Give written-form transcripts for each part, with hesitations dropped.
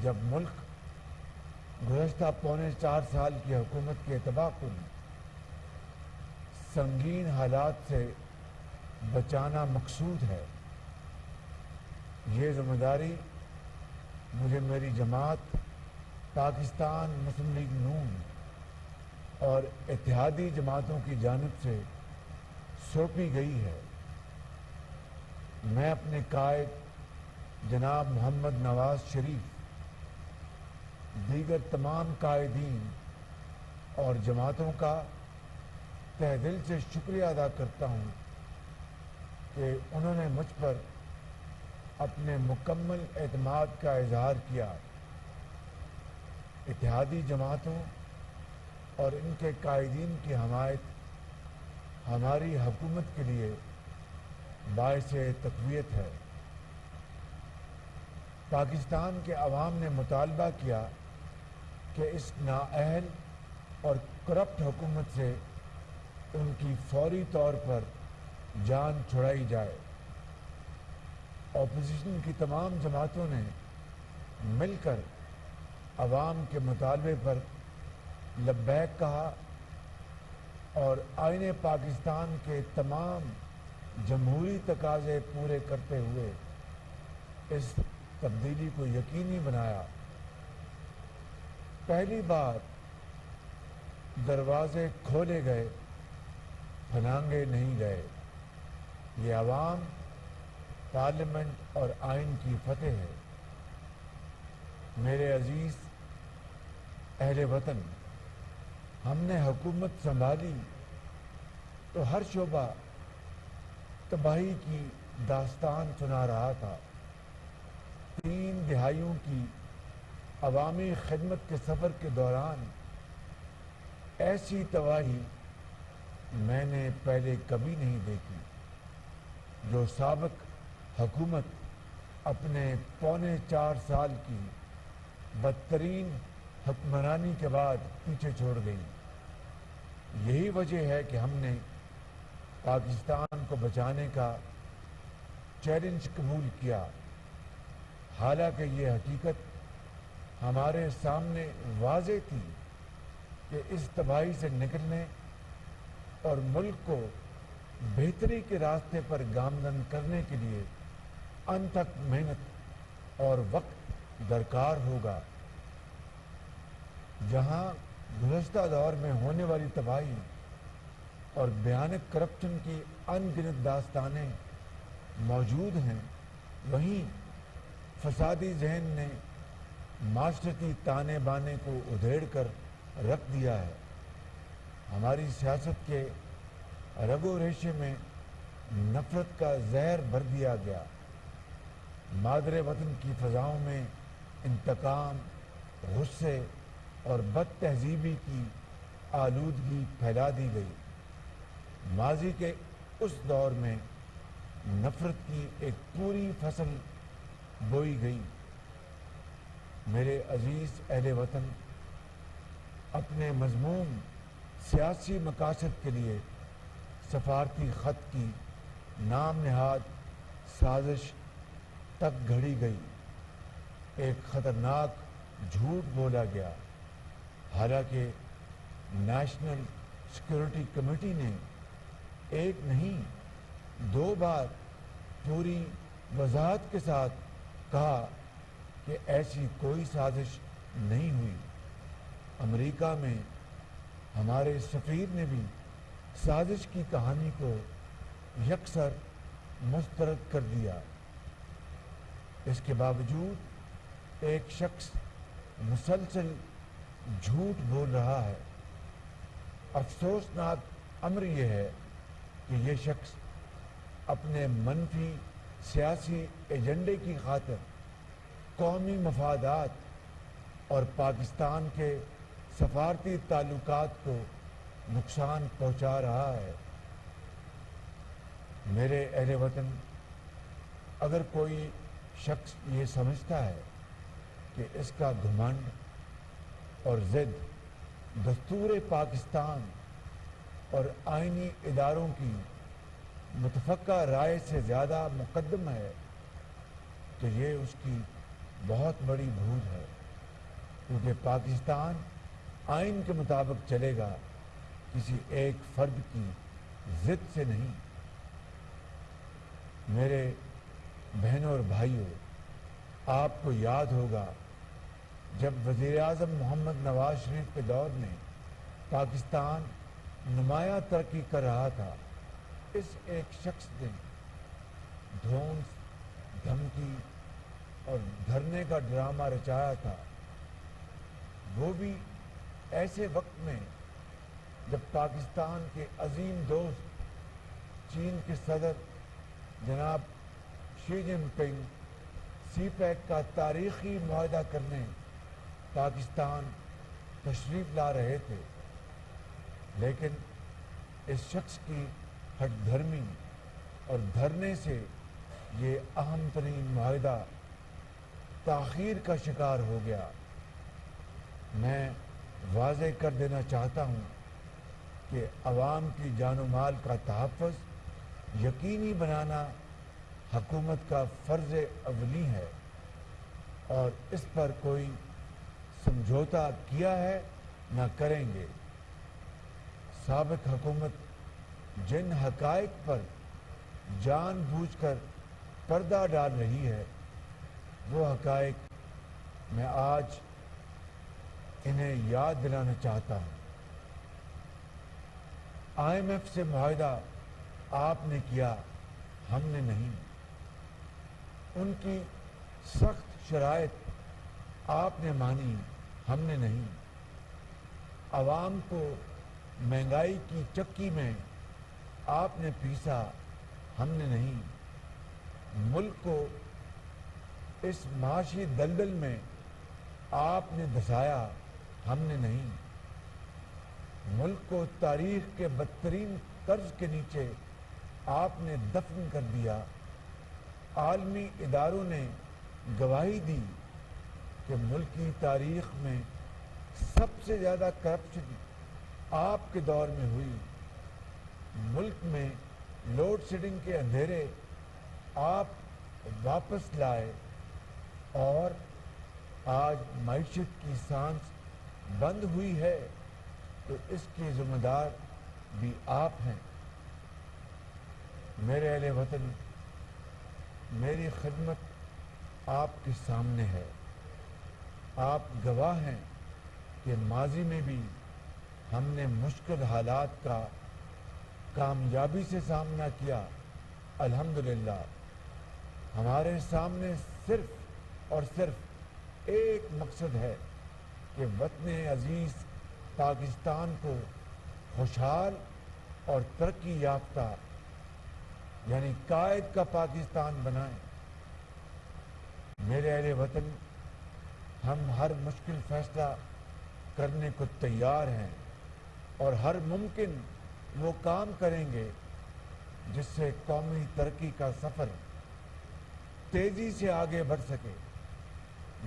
جب ملک گزشتہ پونے 4 سال کی حکومت کے تباہ کن سنگین حالات سے بچانا مقصود ہے، یہ ذمہ داری مجھے میری جماعت پاکستان مسلم لیگ نون اور اتحادی جماعتوں کی جانب سے سونپی گئی ہے۔ میں اپنے قائد جناب محمد نواز شریف، دیگر تمام قائدین اور جماعتوں کا تہ دل سے شکریہ ادا کرتا ہوں کہ انہوں نے مجھ پر اپنے مکمل اعتماد کا اظہار کیا۔ اتحادی جماعتوں اور ان کے قائدین کی حمایت ہماری حکومت کے لیے باعث تقویت ہے۔ پاکستان کے عوام نے مطالبہ کیا کہ اس نااہل اور کرپٹ حکومت سے ان کی فوری طور پر جان چھڑائی جائے۔ اپوزیشن کی تمام جماعتوں نے مل کر عوام کے مطالبے پر لبیک کہا اور آئین پاکستان کے تمام جمہوری تقاضے پورے کرتے ہوئے اس تبدیلی کو یقینی بنایا۔ پہلی بار دروازے کھولے گئے، پھلانگے نہیں گئے۔ یہ عوام، پارلیمنٹ اور آئین کی فتح ہے۔ میرے عزیز اہل وطن، ہم نے حکومت سنبھالی تو ہر شعبہ تباہی کی داستان سنا رہا تھا۔ 3 دہائیوں کی عوامی خدمت کے سفر کے دوران ایسی تباہی میں نے پہلے کبھی نہیں دیکھی، جو سابق حکومت اپنے پونے 4 سال کی بدترین حکمرانی کے بعد پیچھے چھوڑ گئی۔ یہی وجہ ہے کہ ہم نے پاکستان کو بچانے کا چیلنج قبول کیا، حالانکہ یہ حقیقت ہمارے سامنے واضح تھی کہ اس تباہی سے نکلنے اور ملک کو بہتری کے راستے پر گامزن کرنے کے لیے انتھک محنت اور وقت درکار ہوگا۔ جہاں گزشتہ دور میں ہونے والی تباہی اور بھیانک کرپشن کی ان گنت داستانیں موجود ہیں، وہیں فسادی ذہن نے معاشرتی تانے بانے کو ادھیڑ کر رکھ دیا ہے۔ ہماری سیاست کے رگ و ریشے میں نفرت کا زہر بھر دیا گیا۔ مادر وطن کی فضاؤں میں انتقام، غصے اور بد تہذیبی کی آلودگی پھیلا دی گئی۔ ماضی کے اس دور میں نفرت کی ایک پوری فصل بوئی گئی۔ میرے عزیز اہل وطن، اپنے مذموم سیاسی مقاصد کے لیے سفارتی خط کی نام نہاد سازش تک گھڑی گئی۔ ایک خطرناک جھوٹ بولا گیا، حالانکہ نیشنل سیکورٹی کمیٹی نے ایک نہیں 2 بار پوری وضاحت کے ساتھ کہا کہ ایسی کوئی سازش نہیں ہوئی۔ امریکہ میں ہمارے سفیر نے بھی سازش کی کہانی کو یکسر مسترد کر دیا۔ اس کے باوجود ایک شخص مسلسل جھوٹ بول رہا ہے۔ افسوسناک امر یہ ہے کہ یہ شخص اپنے منفی سیاسی ایجنڈے کی خاطر قومی مفادات اور پاکستان کے سفارتی تعلقات کو نقصان پہنچا رہا ہے۔ میرے اہل وطن، اگر کوئی شخص یہ سمجھتا ہے کہ اس کا گھمنڈ اور ضد دستور پاکستان اور آئینی اداروں کی متفقہ رائے سے زیادہ مقدم ہے، تو یہ اس کی بہت بڑی بھول ہے، کیونکہ پاکستان آئین کے مطابق چلے گا، کسی ایک فرد کی ضد سے نہیں۔ میرے بہنوں اور بھائیوں، آپ کو یاد ہوگا جب وزیر اعظم محمد نواز شریف کے دور میں پاکستان نمایاں ترقی کر رہا تھا، اس ایک شخص نے دھونس، دھمکی اور دھرنے کا ڈرامہ رچایا تھا، وہ بھی ایسے وقت میں جب پاکستان کے عظیم دوست چین کے صدر جناب شی جن پنگ سی پیک کا تاریخی معاہدہ کرنے پاکستان تشریف لا رہے تھے، لیکن اس شخص کی ہٹ دھرمی اور دھرنے سے یہ اہم ترین معاہدہ تاخیر کا شکار ہو گیا۔ میں واضح کر دینا چاہتا ہوں کہ عوام کی جان و مال کا تحفظ یقینی بنانا حکومت کا فرض اولی ہے، اور اس پر کوئی سمجھوتا کیا ہے نہ کریں گے۔ سابق حکومت جن حقائق پر جان بوجھ کر پردہ ڈال رہی ہے، وہ حقائق میں آج انہیں یاد دلانا چاہتا ہوں۔ آئی ایم ایف سے معاہدہ آپ نے کیا، ہم نے نہیں۔ ان کی سخت شرائط آپ نے مانی، ہم نے نہیں۔ عوام کو مہنگائی کی چکی میں آپ نے پیسا، ہم نے نہیں۔ ملک کو اس معاشی دلدل میں آپ نے دھسایا، ہم نے نہیں۔ ملک کو تاریخ کے بدترین قرض کے نیچے آپ نے دفن کر دیا۔ عالمی اداروں نے گواہی دی کہ ملکی تاریخ میں سب سے زیادہ کرپشن آپ کے دور میں ہوئی۔ ملک میں لوڈ شیڈنگ کے اندھیرے آپ واپس لائے، اور آج معیشت کی سانس بند ہوئی ہے تو اس کے ذمہ دار بھی آپ ہیں۔ میرے اہل وطن، میری خدمت آپ کے سامنے ہے۔ آپ گواہ ہیں کہ ماضی میں بھی ہم نے مشکل حالات کا کامیابی سے سامنا کیا۔ الحمدللہ ہمارے سامنے صرف اور صرف ایک مقصد ہے کہ وطن عزیز پاکستان کو خوشحال اور ترقی یافتہ، یعنی قائد کا پاکستان بنائیں۔ میرے اہل وطن، ہم ہر مشکل فیصلہ کرنے کو تیار ہیں اور ہر ممکن وہ کام کریں گے جس سے قومی ترقی کا سفر تیزی سے آگے بڑھ سکے،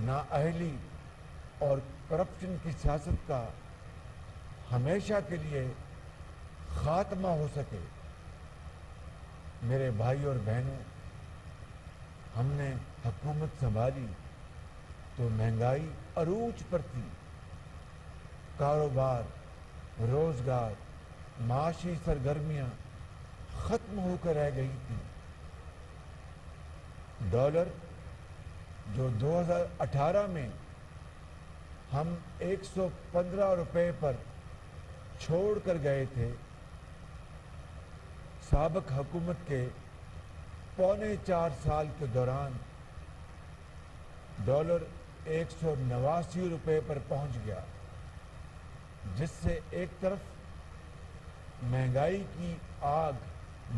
نااہلی اور کرپشن کی سیاست کا ہمیشہ کے لیے خاتمہ ہو سکے۔ میرے بھائی اور بہنوں، ہم نے حکومت سنبھالی تو مہنگائی عروج پر تھی، کاروبار، روزگار، معاشی سرگرمیاں ختم ہو کر رہ گئی تھیں۔ ڈالر جو 2018 میں ہم 115 روپے پر چھوڑ کر گئے تھے، سابق حکومت کے پونے 4 سال کے دوران ڈالر 189 روپے پر پہنچ گیا، جس سے ایک طرف مہنگائی کی آگ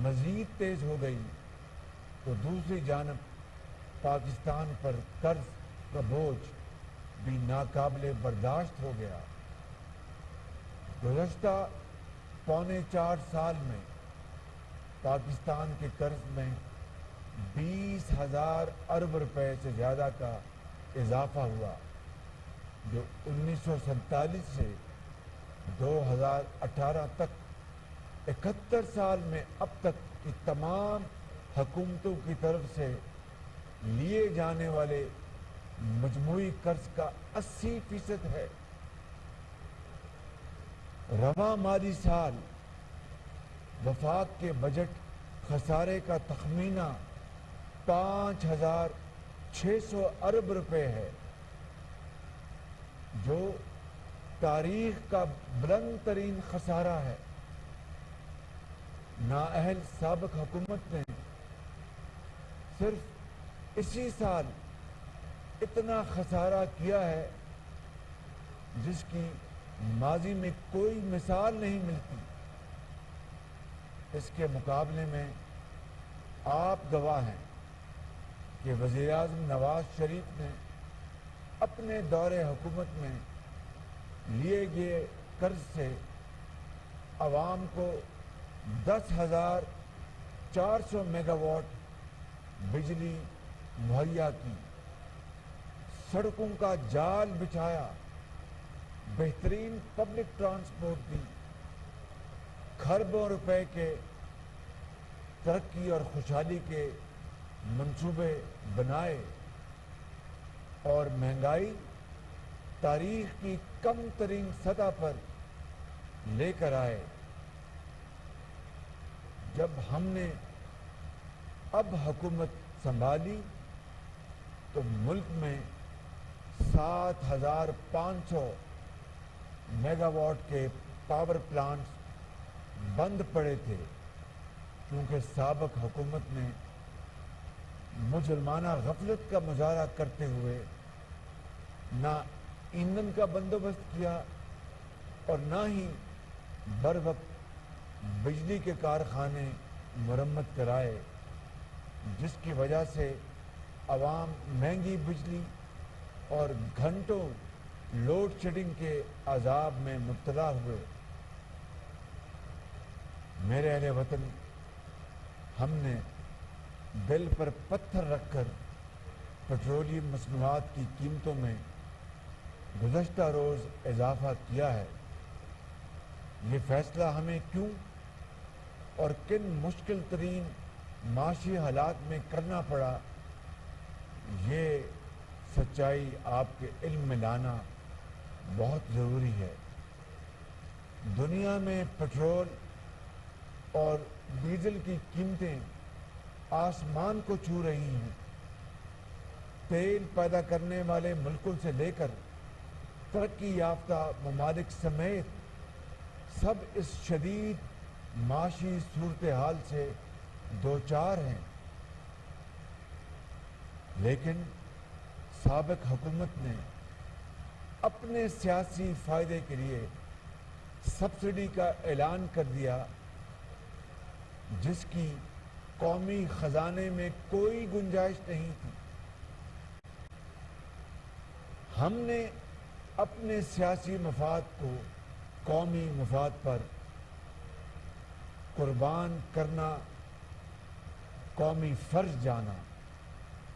مزید تیز ہو گئی تو دوسری جانب پاکستان پر قرض کا بوجھ بھی ناقابل برداشت ہو گیا۔ گزشتہ پونے 4 سال میں پاکستان کے قرض میں 20,000 ارب روپے سے زیادہ کا اضافہ ہوا، جو 1947 سے 2018 تک 71 سال میں اب تک کی تمام حکومتوں کی طرف سے لیے جانے والے مجموعی قرض کا 80% ہے۔ رواں مالی سال وفاق کے بجٹ خسارے کا تخمینہ 5,600 ارب روپے ہے، جو تاریخ کا بلند ترین خسارہ ہے۔ نااہل سابق حکومت نے صرف اسی سال اتنا خسارہ کیا ہے جس کی ماضی میں کوئی مثال نہیں ملتی۔ اس کے مقابلے میں آپ گواہ ہیں کہ وزیر اعظم نواز شریف نے اپنے دور حکومت میں لیے گئے قرض سے عوام کو 10,400 میگا واٹ بجلی مہیا کی، سڑکوں کا جال بچھایا، بہترین پبلک ٹرانسپورٹ دی، کھربوں روپے کے ترقی اور خوشحالی کے منصوبے بنائے، اور مہنگائی تاریخ کی کم ترین سطح پر لے کر آئے۔ جب ہم نے اب حکومت سنبھالی تو ملک میں 7,500 میگا واٹ کے پاور پلانٹس بند پڑے تھے، کیونکہ سابق حکومت نے مجرمانہ غفلت کا مظاہرہ کرتے ہوئے نہ ایندھن کا بندوبست کیا اور نہ ہی بر وقت بجلی کے کارخانے مرمت کرائے، جس کی وجہ سے عوام مہنگی بجلی اور گھنٹوں لوڈ شیڈنگ کے عذاب میں مبتلا ہوئے۔ میرے اہل وطن، ہم نے دل پر پتھر رکھ کر پیٹرولیم مصنوعات کی قیمتوں میں گزشتہ روز اضافہ کیا ہے۔ یہ فیصلہ ہمیں کیوں اور کن مشکل ترین معاشی حالات میں کرنا پڑا، یہ سچائی آپ کے علم میں لانا بہت ضروری ہے۔ دنیا میں پٹرول اور ڈیزل کی قیمتیں آسمان کو چھو رہی ہیں۔ تیل پیدا کرنے والے ملکوں سے لے کر ترقی یافتہ ممالک سمیت سب اس شدید معاشی صورتحال سے دوچار ہیں، لیکن سابق حکومت نے اپنے سیاسی فائدے کے لیے سبسڈی کا اعلان کر دیا، جس کی قومی خزانے میں کوئی گنجائش نہیں تھی۔ ہم نے اپنے سیاسی مفاد کو قومی مفاد پر قربان کرنا قومی فرض جانا،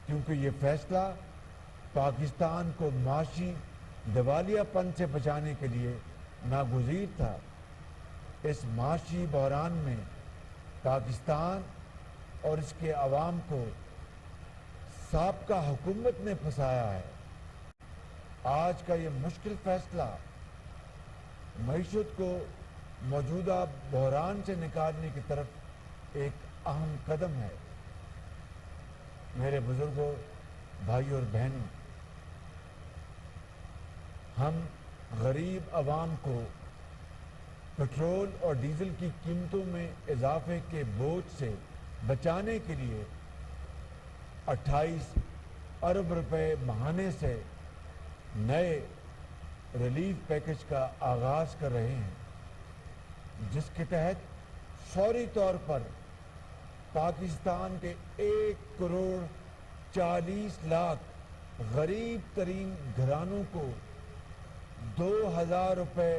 کیونکہ یہ فیصلہ پاکستان کو معاشی دیوالیہ پن سے بچانے کے لیے ناگزیر تھا۔ اس معاشی بحران میں پاکستان اور اس کے عوام کو سابقہ حکومت نے پھنسایا ہے۔ آج کا یہ مشکل فیصلہ معیشت کو موجودہ بحران سے نکالنے کی طرف ایک اہم قدم ہے۔ میرے بزرگوں، بھائی اور بہنوں، ہم غریب عوام کو پٹرول اور ڈیزل کی قیمتوں میں اضافے کے بوجھ سے بچانے کے لیے 28 ارب روپے ماہانے سے نئے ریلیف پیکج کا آغاز کر رہے ہیں، جس کے تحت فوری طور پر پاکستان کے 1,40,00,000 غریب ترین گھرانوں کو 2,000 روپے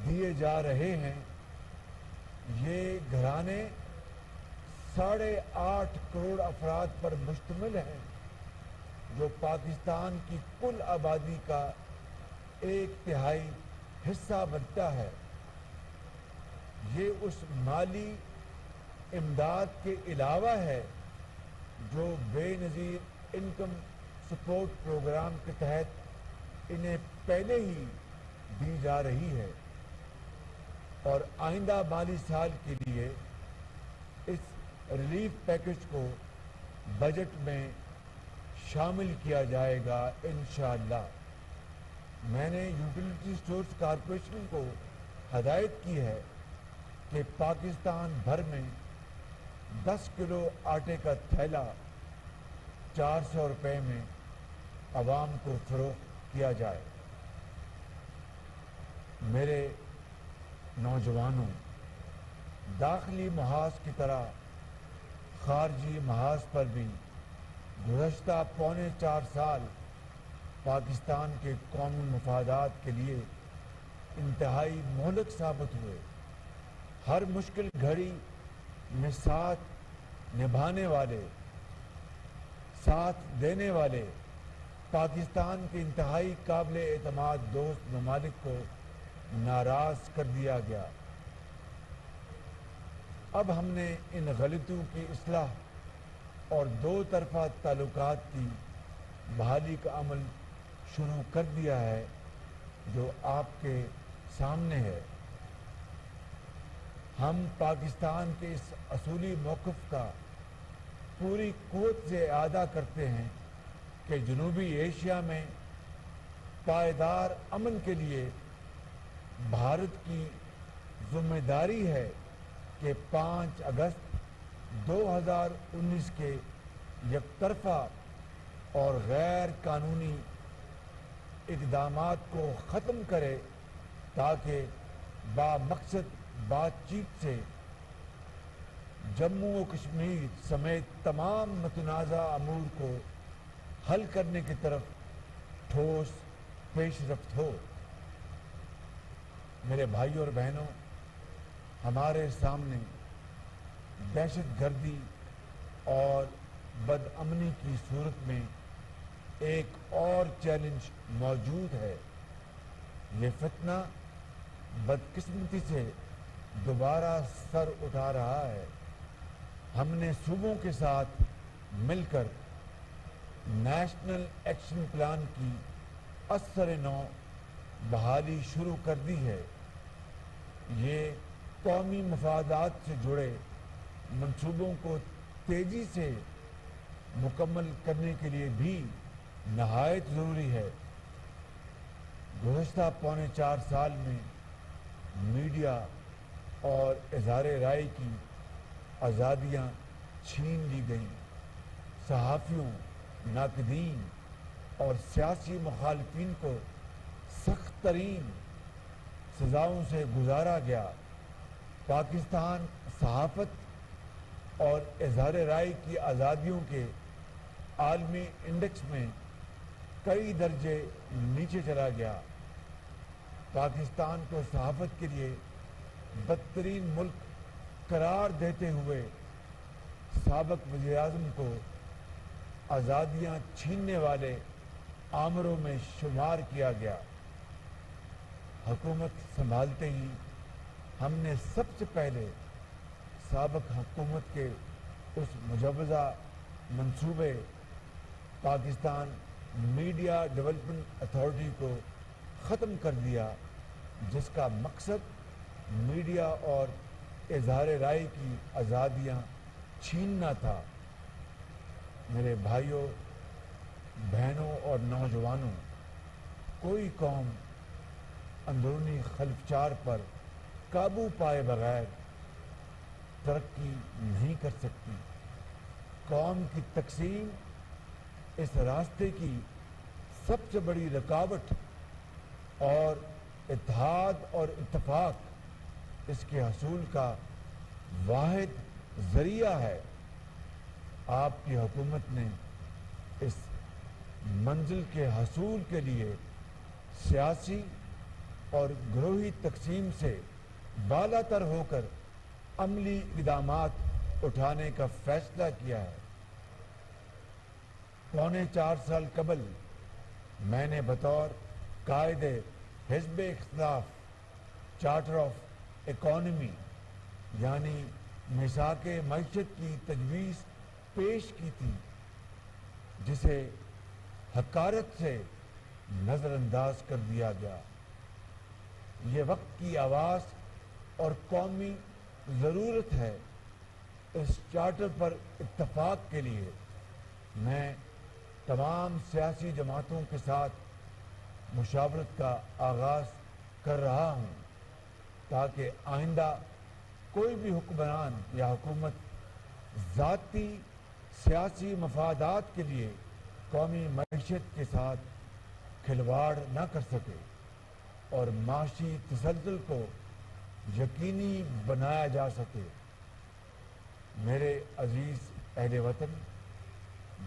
دیے جا رہے ہیں۔ یہ گھرانے 8.5 کروڑ افراد پر مشتمل ہیں، جو پاکستان کی کل آبادی کا 1/3 حصہ بنتا ہے۔ یہ اس مالی امداد کے علاوہ ہے جو بے نظیر انکم سپورٹ پروگرام کے تحت انہیں پہلے ہی دی جا رہی ہے اور آئندہ مالی سال کے لیے اس ریلیف پیکج کو بجٹ میں شامل کیا جائے گا انشاءاللہ۔ میں نے یوٹیلیٹی سٹورز کارپوریشن کو ہدایت کی ہے کہ پاکستان بھر میں 10 کلو آٹے کا تھیلا 400 روپے میں عوام کو فروخت کیا جائے۔ میرے نوجوانوں، داخلی محاذ کی طرح خارجی محاذ پر بھی گزشتہ پونے 4 سال پاکستان کے قومی مفادات کے لیے انتہائی مہلک ثابت ہوئے۔ ہر مشکل گھڑی میں ساتھ نبھانے والے، ساتھ دینے والے پاکستان کے انتہائی قابل اعتماد دوست ممالک کو ناراض کر دیا گیا۔ اب ہم نے ان غلطیوں کی اصلاح اور دو طرفہ تعلقات کی بحالی کا عمل شروع کر دیا ہے جو آپ کے سامنے ہے۔ ہم پاکستان کے اس اصولی موقف کا پوری قوت سے اعادہ کرتے ہیں کہ جنوبی ایشیا میں پائیدار امن کے لیے بھارت کی ذمہ داری ہے کہ 5 اگست 2019 کے یک طرفہ اور غیر قانونی اقدامات کو ختم کرے تاکہ بامقصد بات چیت سے جموں و کشمیر سمیت تمام متنازع امور کو حل کرنے کی طرف ٹھوس پیش رفت ہو۔ میرے بھائیوں اور بہنوں، ہمارے سامنے دہشت گردی اور بدامنی کی صورت میں ایک اور چیلنج موجود ہے۔ یہ فتنہ بدقسمتی سے دوبارہ سر اٹھا رہا ہے۔ ہم نے صوبوں کے ساتھ مل کر نیشنل ایکشن پلان کی اثر نو بحالی شروع کر دی ہے۔ یہ قومی مفادات سے جڑے منصوبوں کو تیزی سے مکمل کرنے کے لیے بھی نہایت ضروری ہے۔ گزشتہ پونے 4 سال میں میڈیا اور اظہار رائے کی آزادیاں چھین لی گئیں۔ صحافیوں، ناقدین اور سیاسی مخالفین کو سخت ترین سزاؤں سے گزارا گیا۔ پاکستان صحافت اور اظہار رائے کی آزادیوں کے عالمی انڈیکس میں کئی درجے نیچے چلا گیا۔ پاکستان کو صحافت کے لیے بدترین ملک قرار دیتے ہوئے سابق وزیر اعظم کو آزادیاں چھیننے والے آمروں میں شمار کیا گیا۔ حکومت سنبھالتے ہی ہم نے سب سے پہلے سابق حکومت کے اس مجوزہ منصوبے پاکستان میڈیا ڈیولپمنٹ اتھارٹی کو ختم کر دیا، جس کا مقصد میڈیا اور اظہار رائے کی آزادیاں چھیننا تھا۔ میرے بھائیوں، بہنوں اور نوجوانوں، کوئی قوم اندرونی خلفچار پر قابو پائے بغیر ترقی نہیں کر سکتی۔ قوم کی تقسیم اس راستے کی سب سے بڑی رکاوٹ اور اتحاد اور اتفاق اس کے حصول کا واحد ذریعہ ہے۔ آپ کی حکومت نے اس منزل کے حصول کے لیے سیاسی اور گروہی تقسیم سے بالا تر ہو کر عملی اقدامات اٹھانے کا فیصلہ کیا ہے۔ پونے 4 سال قبل میں نے بطور قائد حزب اختلاف چارٹر آف اکانومی یعنی میثاق معیشت کی تجویز پیش کی تھی، جسے حقارت سے نظر انداز کر دیا گیا۔ یہ وقت کی آواز اور قومی ضرورت ہے۔ اس چارٹر پر اتفاق کے لیے میں تمام سیاسی جماعتوں کے ساتھ مشاورت کا آغاز کر رہا ہوں تاکہ آئندہ کوئی بھی حکمران یا حکومت ذاتی سیاسی مفادات کے لیے قومی معیشت کے ساتھ کھلواڑ نہ کر سکے اور معاشی تسلسل کو یقینی بنایا جا سکے۔ میرے عزیز اہل وطن،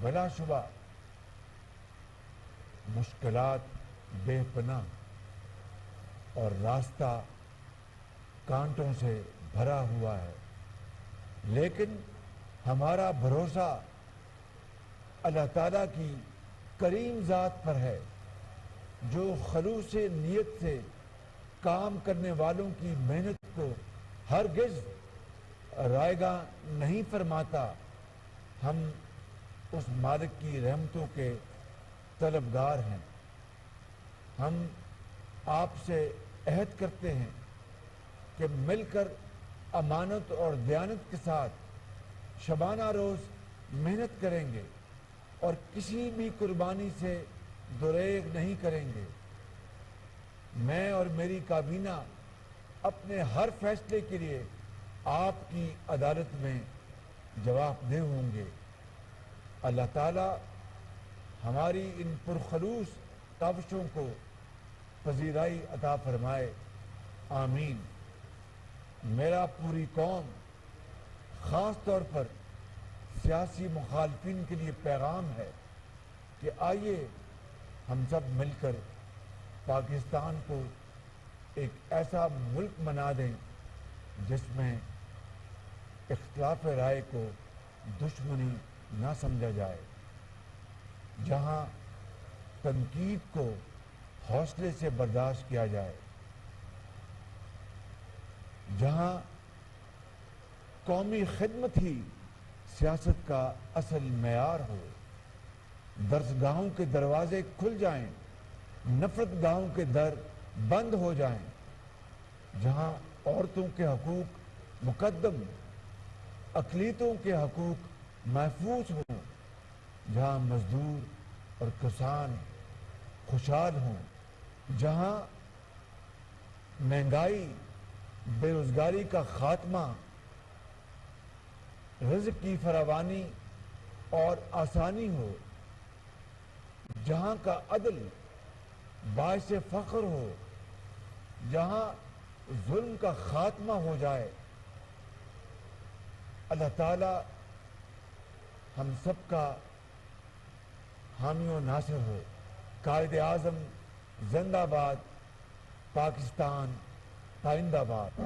بلا شبہ مشکلات بے پناہ اور راستہ کانٹوں سے بھرا ہوا ہے، لیکن ہمارا بھروسہ اللہ تعالیٰ کی کریم ذات پر ہے جو خلوص نیت سے کام کرنے والوں کی محنت کو ہرگز رائیگاں نہیں فرماتا۔ ہم اس مالک کی رحمتوں کے طلبگار ہیں۔ ہم آپ سے عہد کرتے ہیں کہ مل کر امانت اور دیانت کے ساتھ شبانہ روز محنت کریں گے اور کسی بھی قربانی سے دریغ نہیں کریں گے۔ میں اور میری کابینہ اپنے ہر فیصلے کے لیے آپ کی عدالت میں جواب دہ ہوں گے۔ اللہ تعالیٰ ہماری ان پرخلوص کاوشوں کو پذیرائی عطا فرمائے، آمین۔ میرا پوری قوم، خاص طور پر سیاسی مخالفین کے لیے پیغام ہے کہ آئیے ہم سب مل کر پاکستان کو ایک ایسا ملک بنا دیں جس میں اختلاف رائے کو دشمنی نہ سمجھا جائے، جہاں تنقید کو حوصلے سے برداشت کیا جائے، جہاں قومی خدمت ہی سیاست کا اصل معیار ہو، درسگاہوں کے دروازے کھل جائیں، نفرت گاہوں کے در بند ہو جائیں، جہاں عورتوں کے حقوق مقدم، اقلیتوں کے حقوق محفوظ ہوں، جہاں مزدور اور کسان خوشحال ہوں، جہاں مہنگائی، بے روزگاری کا خاتمہ، رزق کی فراوانی اور آسانی ہو، جہاں کا عدل باعث فخر ہو، جہاں ظلم کا خاتمہ ہو جائے۔ اللہ تعالی ہم سب کا حامی و ناصر ہو۔ قائد اعظم زندہ باد، پاکستان پائندہ باد۔